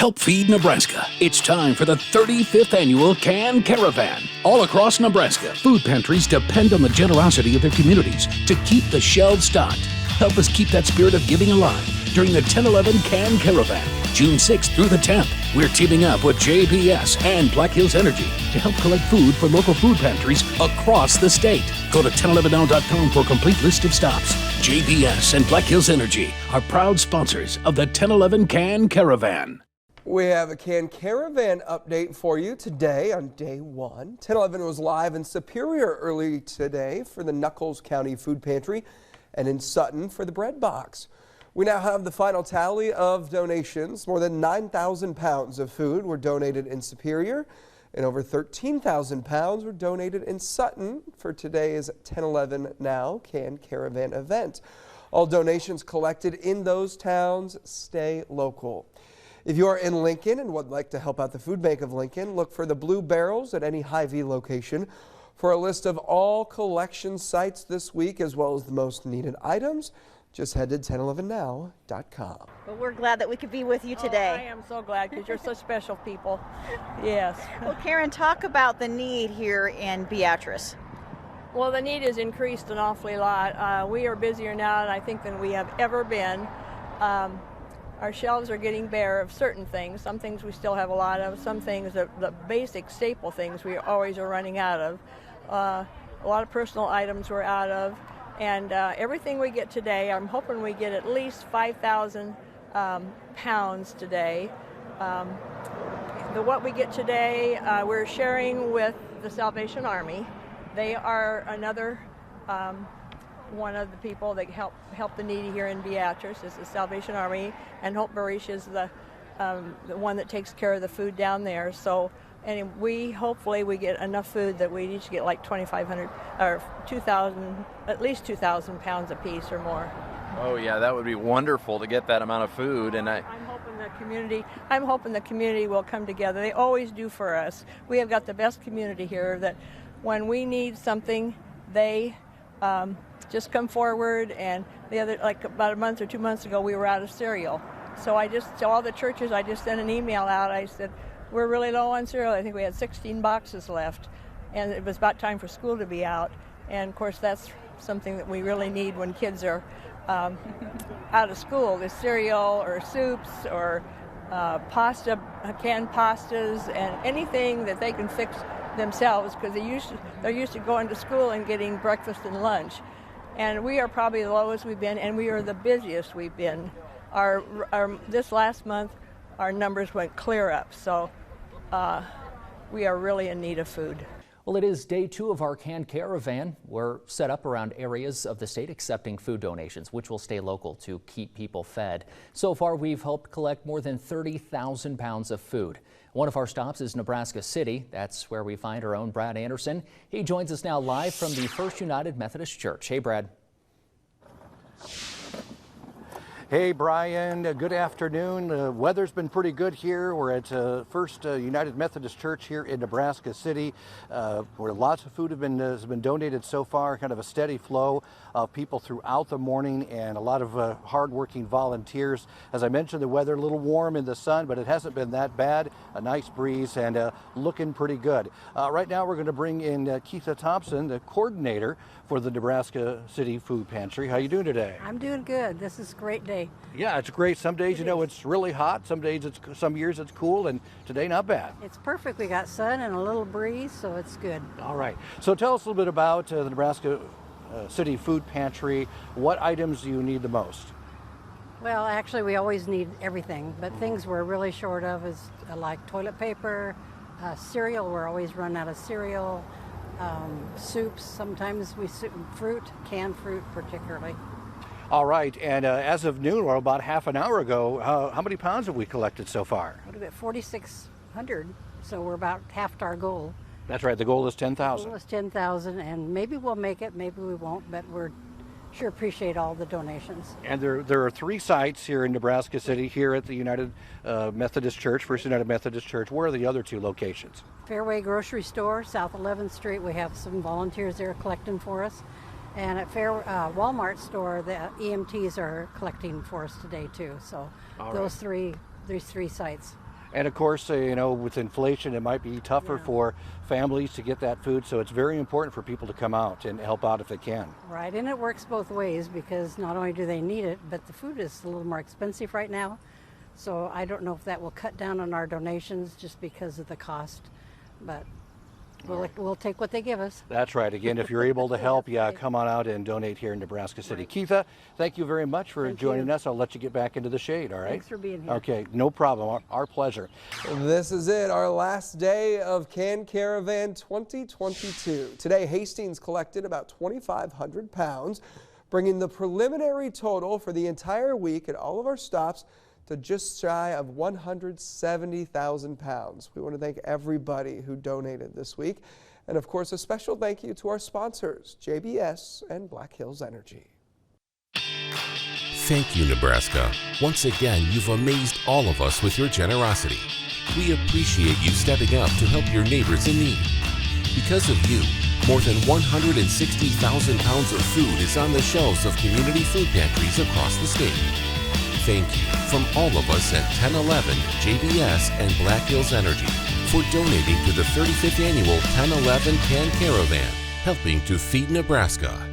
Help Feed Nebraska. It's time for the 35th annual Can Caravan. All across Nebraska, food pantries depend on the generosity of their communities to keep the shelves stocked. Help us keep that spirit of giving alive during the 10/11 Can Caravan, June 6th through the 10th. We're teaming up with JBS and Black Hills Energy to help collect food for local food pantries across the state. Go to 1011now.com for a complete list of stops. JBS and Black Hills Energy are proud sponsors of the 10/11 Can Caravan. We have a Can Caravan update for you today on day one. 1011 was live in Superior early today for the Nuckolls County Food Pantry and in Sutton for the Bread Box. We now have the final tally of donations. More than 9,000 pounds of food were donated in Superior, and over 13,000 pounds were donated in Sutton for today's 1011 Now Can Caravan event. All donations collected in those towns stay local. If you are in Lincoln and would like to help out the Food Bank of Lincoln, look for the blue barrels at any Hy-Vee location. For a list of all collection sites this week, as well as the most needed items, just head to 1011now.com. Well, we're glad that we could be with you today. I am so glad because you're such special people. Yes. Well, Karen, talk about the need here in Beatrice. Well, the need has increased an awfully lot. We are busier now, I think, than we have ever been. Our shelves are getting bare of certain things. Some things we still have a lot of. Some things, the basic staple things, we always are running out of. A lot of personal items we're out of. And everything we get today, I'm hoping we get at least 5,000 pounds today. What we get today, we're sharing with the Salvation Army. They are another one of the people that help the needy here in Beatrice is the Salvation Army, and Hope Barish is the one that takes care of the food down there. So, and hopefully we get enough food that we each get like 2,500 or 2,000, at least 2,000 pounds a piece or more. Oh yeah, that would be wonderful to get that amount of food. And I'm hoping the community will come together. They always do for us. We have got the best community here that when we need something, they just come forward. And like about a month or 2 months ago, we were out of cereal. So to all the churches, I just sent an email out. I said, we're really low on cereal. I think we had 16 boxes left, and it was about time for school to be out. And of course, that's something that we really need when kids are out of school. There's cereal or soups or pasta, canned pastas, and anything that they can fix themselves, because they're used to going to school and getting breakfast and lunch. And we are probably the lowest we've been, and we are the busiest we've been. This last month, our numbers went clear up, so we are really in need of food. Well, it is day 2 of our Can Caravan. We're set up around areas of the state accepting food donations, which will stay local to keep people fed. So far, we've helped collect more than 30,000 pounds of food. One of our stops is Nebraska City. That's where we find our own Brad Anderson. He joins us now live from the First United Methodist Church. Hey, Brad. Hey, Brian, good afternoon. The weather's been pretty good here. We're at First United Methodist Church here in Nebraska City, where lots of food has been donated so far, kind of a steady flow of people throughout the morning and a lot of hardworking volunteers. As I mentioned, the weather a little warm in the sun, but it hasn't been that bad. A nice breeze and looking pretty good. Right now, we're going to bring in Keitha Thompson, the coordinator for the Nebraska City Food Pantry. How you doing today? I'm doing good. This is a great day. Yeah, it's great. Some days, it's really hot. Some years it's cool, and today not bad. It's perfect. We got sun and a little breeze, so it's good. All right. So tell us a little bit about the Nebraska City Food Pantry. What items do you need the most? Well, actually, we always need everything, but things we're really short of is like toilet paper, cereal. We're always running out of cereal. Soups. Sometimes fruit, canned fruit particularly. All right, and as of noon, or about half an hour ago, how many pounds have we collected so far? What about 4,600? So we're about half our goal. That's right. The goal is 10,000. The goal is 10,000, and maybe we'll make it, maybe we won't, but we're sure appreciate all the donations. And there are 3 sites here in Nebraska City, here at the United Methodist Church, First United Methodist Church. Where are the other 2 locations? Fairway Grocery Store, South 11th Street. We have some volunteers there collecting for us. And at Walmart store, the EMTs are collecting for us today too. So these three sites. And of course, you know, with inflation, it might be tougher for families to get that food. So it's very important for people to come out and help out if they can. Right, and it works both ways because not only do they need it, but the food is a little more expensive right now. So I don't know if that will cut down on our donations just because of the cost, but we'll take what they give us. That's right. Again, if you're able to help, come on out and donate here in Nebraska City. Right. Keitha, thank you very much for joining us. I'll let you get back into the shade, all right? Thanks for being here. Okay, no problem. Our pleasure. This is it, our last day of Can Caravan 2022. Today, Hastings collected about 2,500 pounds, bringing the preliminary total for the entire week at all of our stops to just shy of 170,000 pounds. We want to thank everybody who donated this week. And of course, a special thank you to our sponsors, JBS and Black Hills Energy. Thank you, Nebraska. Once again, you've amazed all of us with your generosity. We appreciate you stepping up to help your neighbors in need. Because of you, more than 160,000 pounds of food is on the shelves of community food pantries across the state. Thank you from all of us at 1011 JBS and Black Hills Energy for donating to the 35th annual 1011 Can Caravan, helping to feed Nebraska.